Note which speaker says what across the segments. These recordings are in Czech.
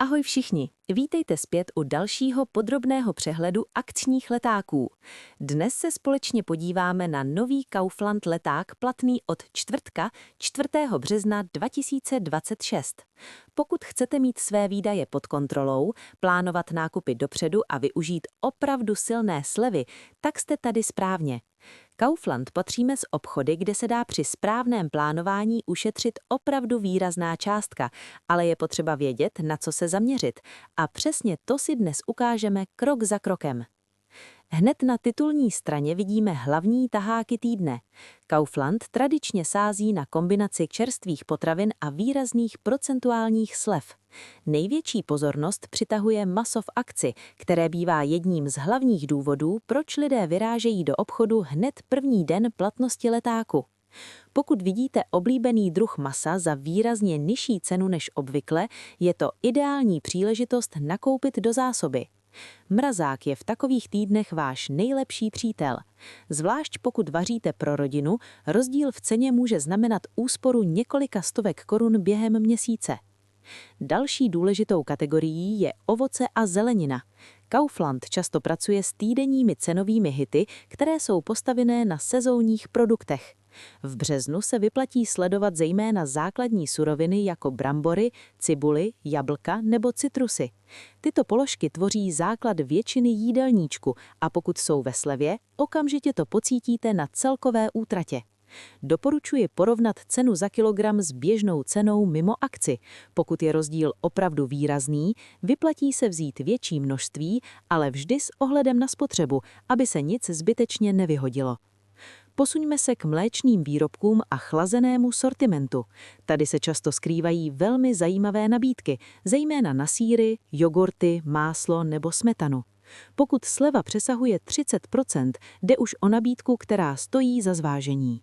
Speaker 1: Ahoj všichni, vítejte zpět u dalšího podrobného přehledu akčních letáků. Dnes se společně podíváme na nový Kaufland leták platný od čtvrtka 4. března 2026. Pokud chcete mít své výdaje pod kontrolou, plánovat nákupy dopředu a využít opravdu silné slevy, tak jste tady správně. Kaufland patří mezi obchody, kde se dá při správném plánování ušetřit opravdu výrazná částka, ale je potřeba vědět, na co se zaměřit. A přesně to si dnes ukážeme krok za krokem. Hned na titulní straně vidíme hlavní taháky týdne. Kaufland tradičně sází na kombinaci čerstvých potravin a výrazných procentuálních slev. Největší pozornost přitahuje maso v akci, které bývá jedním z hlavních důvodů, proč lidé vyrážejí do obchodu hned první den platnosti letáku. Pokud vidíte oblíbený druh masa za výrazně nižší cenu než obvykle, je to ideální příležitost nakoupit do zásoby. Mrazák je v takových týdnech váš nejlepší přítel. Zvlášť pokud vaříte pro rodinu, rozdíl v ceně může znamenat úsporu několika stovek korun během měsíce. Další důležitou kategorií je ovoce a zelenina. Kaufland často pracuje s týdenními cenovými hity, které jsou postavené na sezónních produktech. V březnu se vyplatí sledovat zejména základní suroviny jako brambory, cibuly, jablka nebo citrusy. Tyto položky tvoří základ většiny jídelníčku a pokud jsou ve slevě, okamžitě to pocítíte na celkové útratě. Doporučuji porovnat cenu za kilogram s běžnou cenou mimo akci. Pokud je rozdíl opravdu výrazný, vyplatí se vzít větší množství, ale vždy s ohledem na spotřebu, aby se nic zbytečně nevyhodilo. Posuňme se k mléčným výrobkům a chlazenému sortimentu. Tady se často skrývají velmi zajímavé nabídky, zejména na sýry, jogurty, máslo nebo smetanu. Pokud sleva přesahuje 30%, jde už o nabídku, která stojí za zvážení.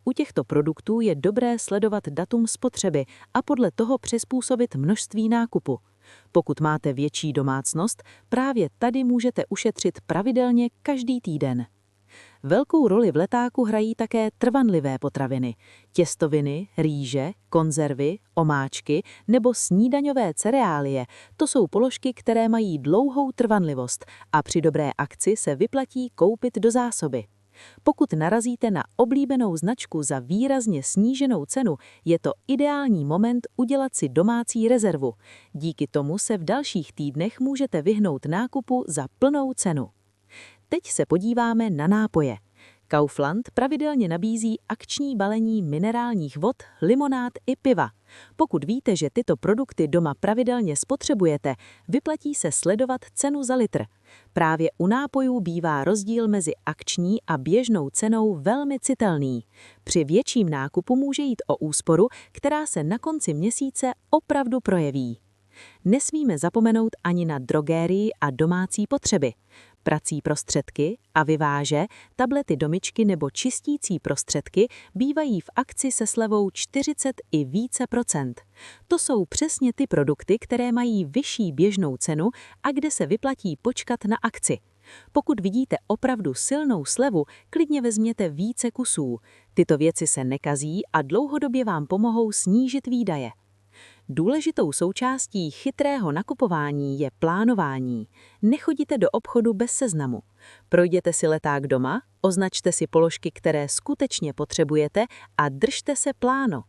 Speaker 1: U těchto produktů je dobré sledovat datum spotřeby a podle toho přizpůsobit množství nákupu. Pokud máte větší domácnost, právě tady můžete ušetřit pravidelně každý týden. Velkou roli v letáku hrají také trvanlivé potraviny, těstoviny, rýže, konzervy, omáčky nebo snídaňové cereálie. To jsou položky, které mají dlouhou trvanlivost a při dobré akci se vyplatí koupit do zásoby. Pokud narazíte na oblíbenou značku za výrazně sníženou cenu, je to ideální moment udělat si domácí rezervu. Díky tomu se v dalších týdnech můžete vyhnout nákupu za plnou cenu. Teď se podíváme na nápoje. Kaufland pravidelně nabízí akční balení minerálních vod, limonád i piva. Pokud víte, že tyto produkty doma pravidelně spotřebujete, vyplatí se sledovat cenu za litr. Právě u nápojů bývá rozdíl mezi akční a běžnou cenou velmi citelný. Při větším nákupu může jít o úsporu, která se na konci měsíce opravdu projeví. Nesmíme zapomenout ani na drogérii a domácí potřeby. Prací prostředky, aviváže, tablety do myčky nebo čistící prostředky bývají v akci se slevou 40 i více procent. To jsou přesně ty produkty, které mají vyšší běžnou cenu a kde se vyplatí počkat na akci. Pokud vidíte opravdu silnou slevu, klidně vezměte více kusů. Tyto věci se nekazí a dlouhodobě vám pomohou snížit výdaje. Důležitou součástí chytrého nakupování je plánování. Nechoďte do obchodu bez seznamu. Projděte si leták doma, označte si položky, které skutečně potřebujete a držte se plánu.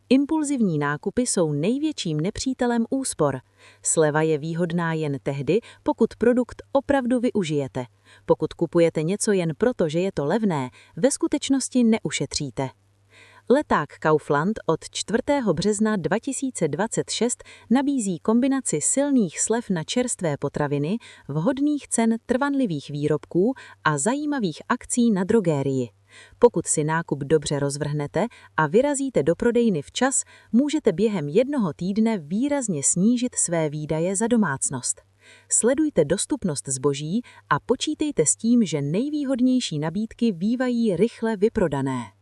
Speaker 1: Impulzivní nákupy jsou největším nepřítelem úspor. Sleva je výhodná jen tehdy, pokud produkt opravdu využijete. Pokud kupujete něco jen proto, že je to levné, ve skutečnosti neušetříte. Leták Kaufland od 4. března 2026 nabízí kombinaci silných slev na čerstvé potraviny, vhodných cen trvanlivých výrobků a zajímavých akcí na drogérii. Pokud si nákup dobře rozvrhnete a vyrazíte do prodejny včas, můžete během jednoho týdne výrazně snížit své výdaje za domácnost. Sledujte dostupnost zboží a počítejte s tím, že nejvýhodnější nabídky bývají rychle vyprodané.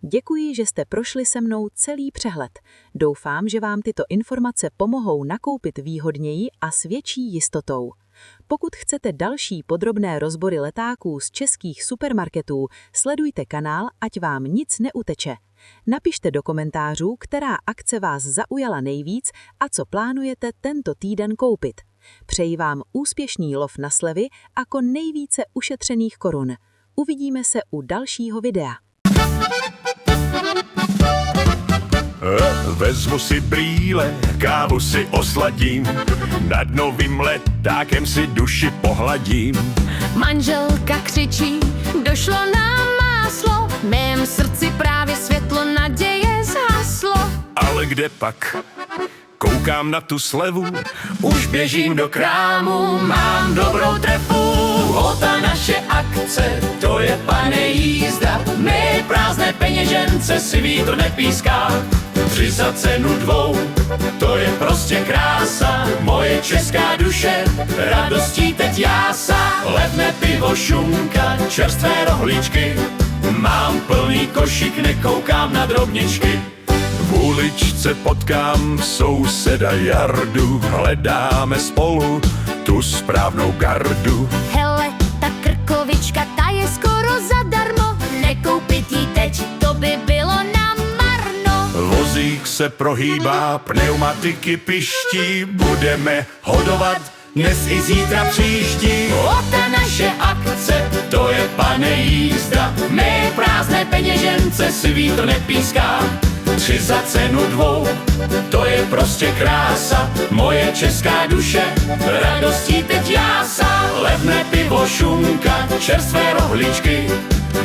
Speaker 1: Děkuji, že jste prošli se mnou celý přehled. Doufám, že vám tyto informace pomohou nakoupit výhodněji a s větší jistotou. Pokud chcete další podrobné rozbory letáků z českých supermarketů, sledujte kanál, ať vám nic neuteče. Napište do komentářů, která akce vás zaujala nejvíc a co plánujete tento týden koupit. Přeji vám úspěšný lov na slevy a nejvíce ušetřených korun. Uvidíme se u dalšího videa.
Speaker 2: Vezmu si brýle, kávu si osladím, nad novým letákem si duši pohladím.
Speaker 3: Manželka křičí, došlo nám máslo, v mém srdci právě světlo naděje zhaslo.
Speaker 2: Ale kde pak? Koukám na tu slevu, už běžím do krámu, mám dobrou trefu. O ta naše akce, to je pane jízda, my prázdné peněžence si vítr nepíská. 3 za cenu 2, to je prostě krása, moje česká duše radostí teď jásá. Levné pivo, šunka, čerstvé rohlíčky, mám plný košík, nekoukám na drobničky. V uličce potkám souseda Jardu, hledáme spolu tu správnou gardu.
Speaker 3: Hele, ta krkovička, ta je skoro zadarmo, nekoupit jí teď, to by bylo na marno.
Speaker 2: Vozík se prohýbá, pneumatiky piští, budeme hodovat dnes i zítra příští. O ta naše akce, to je pane jízda, my prázdné peněžence si vítr nepíská. 3 za cenu 2, to je prostě krása, moje česká duše radostí teď jásá. Levné pivo, šunka, čerstvé rohlíčky,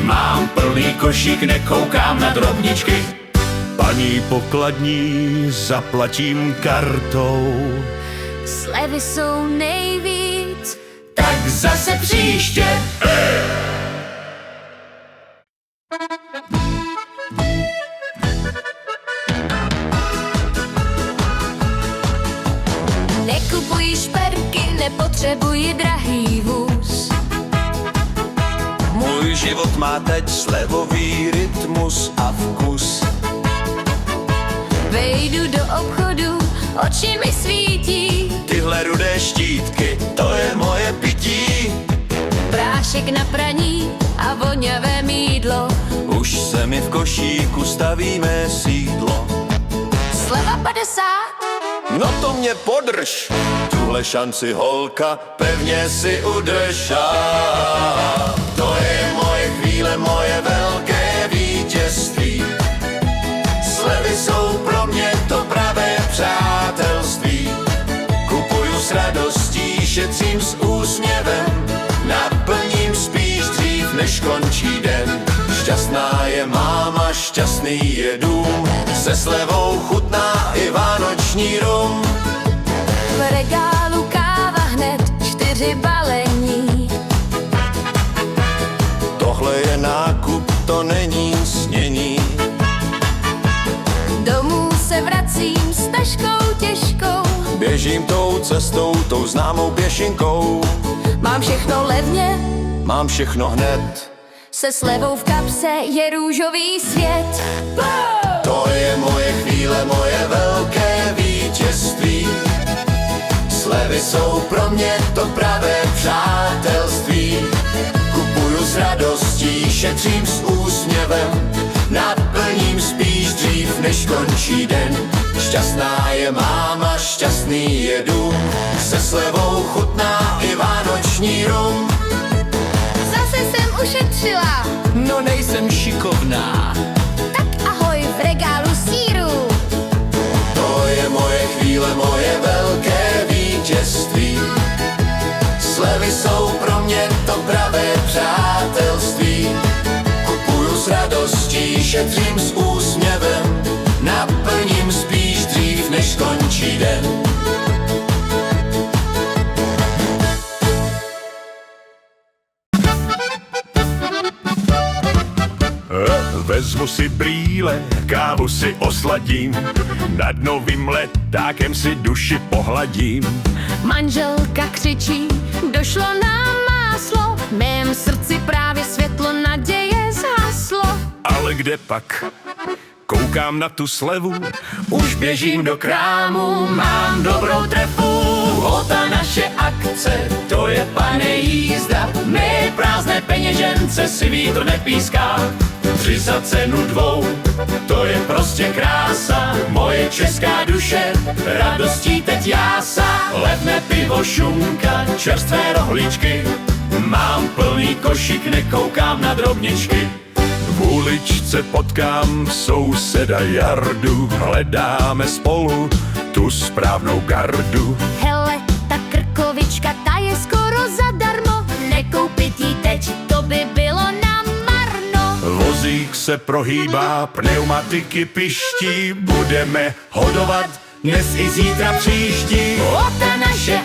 Speaker 2: mám plný košík, nekoukám na drobničky. Paní pokladní, zaplatím kartou,
Speaker 3: Slevy jsou nejvíc,
Speaker 2: tak zase příště.
Speaker 3: nekupuji šperky, nepotřebuji drahý vůz.
Speaker 4: Můj život má teď slevový rytmus a vkus.
Speaker 3: Vejdu do obchodu, oči mi svítí,
Speaker 4: Tyhle rudé štítky, to je moje pití.
Speaker 3: prášek na praní a voňavé mýdlo.
Speaker 4: Už se mi v košíku staví mé sídlo.
Speaker 3: Sleva 50,
Speaker 4: No to mě podrž, tuhle šanci holka pevně si udrž. To je moje chvíle, moje velké vítězství. Slevy jsou pro mě to pravé přátelství. Kupuju s radostí, šetřím s úsměvem, naplním spíš dřív, než končí den. Šťastná je máma, šťastný je dům, se slevou chutná i vánoční rum.
Speaker 3: v regálu káva hned 4 balení.
Speaker 4: Tohle je nákup, to není snění.
Speaker 3: Domů se vracím s taškou těžkou,
Speaker 4: Běžím tou cestou, tou známou pěšinkou.
Speaker 3: mám všechno levně,
Speaker 4: Mám všechno hned,
Speaker 3: se slevou v kapse je růžový svět.
Speaker 4: to je moje chvíle, moje velké vítězství. Slevy jsou pro mě to pravé přátelství. Kupuju s radostí, šetřím s úsměvem, naplním spíš dřív, než končí den. Šťastná je máma, šťastný je dům, se slevou chutná i vánoční rum.
Speaker 3: Zase jsem ušetřila,
Speaker 4: No nejsem šikovná,
Speaker 3: tak ahoj v regálu sýru.
Speaker 4: to je moje chvíle, moje velké vítězství. Slevy jsou pro mě to pravé přátelství. Kupuju s radostí, šetřím s úsměvem, naplním spíš dřív, než končí den.
Speaker 2: Vezmu si brýle, kávu si osladím, nad novým letákem si duši pohladím.
Speaker 3: Manželka křičí, došlo nám máslo, v mém srdci právě světlo naděje zhaslo.
Speaker 2: Ale kde pak? Koukám na tu slevu, už běžím do krámu, mám dobrou trefu. O ta naše akce, to je pane jízda, my prázdné peněžence si vítr nepíská. 3 za cenu 2, to je prostě krása. Moje česká duše radostí teď jásá. Levné pivo, šunka, čerstvé rohlíčky, mám plný košík, nekoukám na drobničky. V uličce potkám souseda Jardu, hledáme spolu tu správnou gardu.
Speaker 3: Hele, ta krkovička, ta je skoro zadarmo. Nekoupit jí teď, to by bylo na marno.
Speaker 2: Vozík se prohýbá, pneumatiky piští, budeme hodovat dnes i zítra příští.
Speaker 3: O, ta naše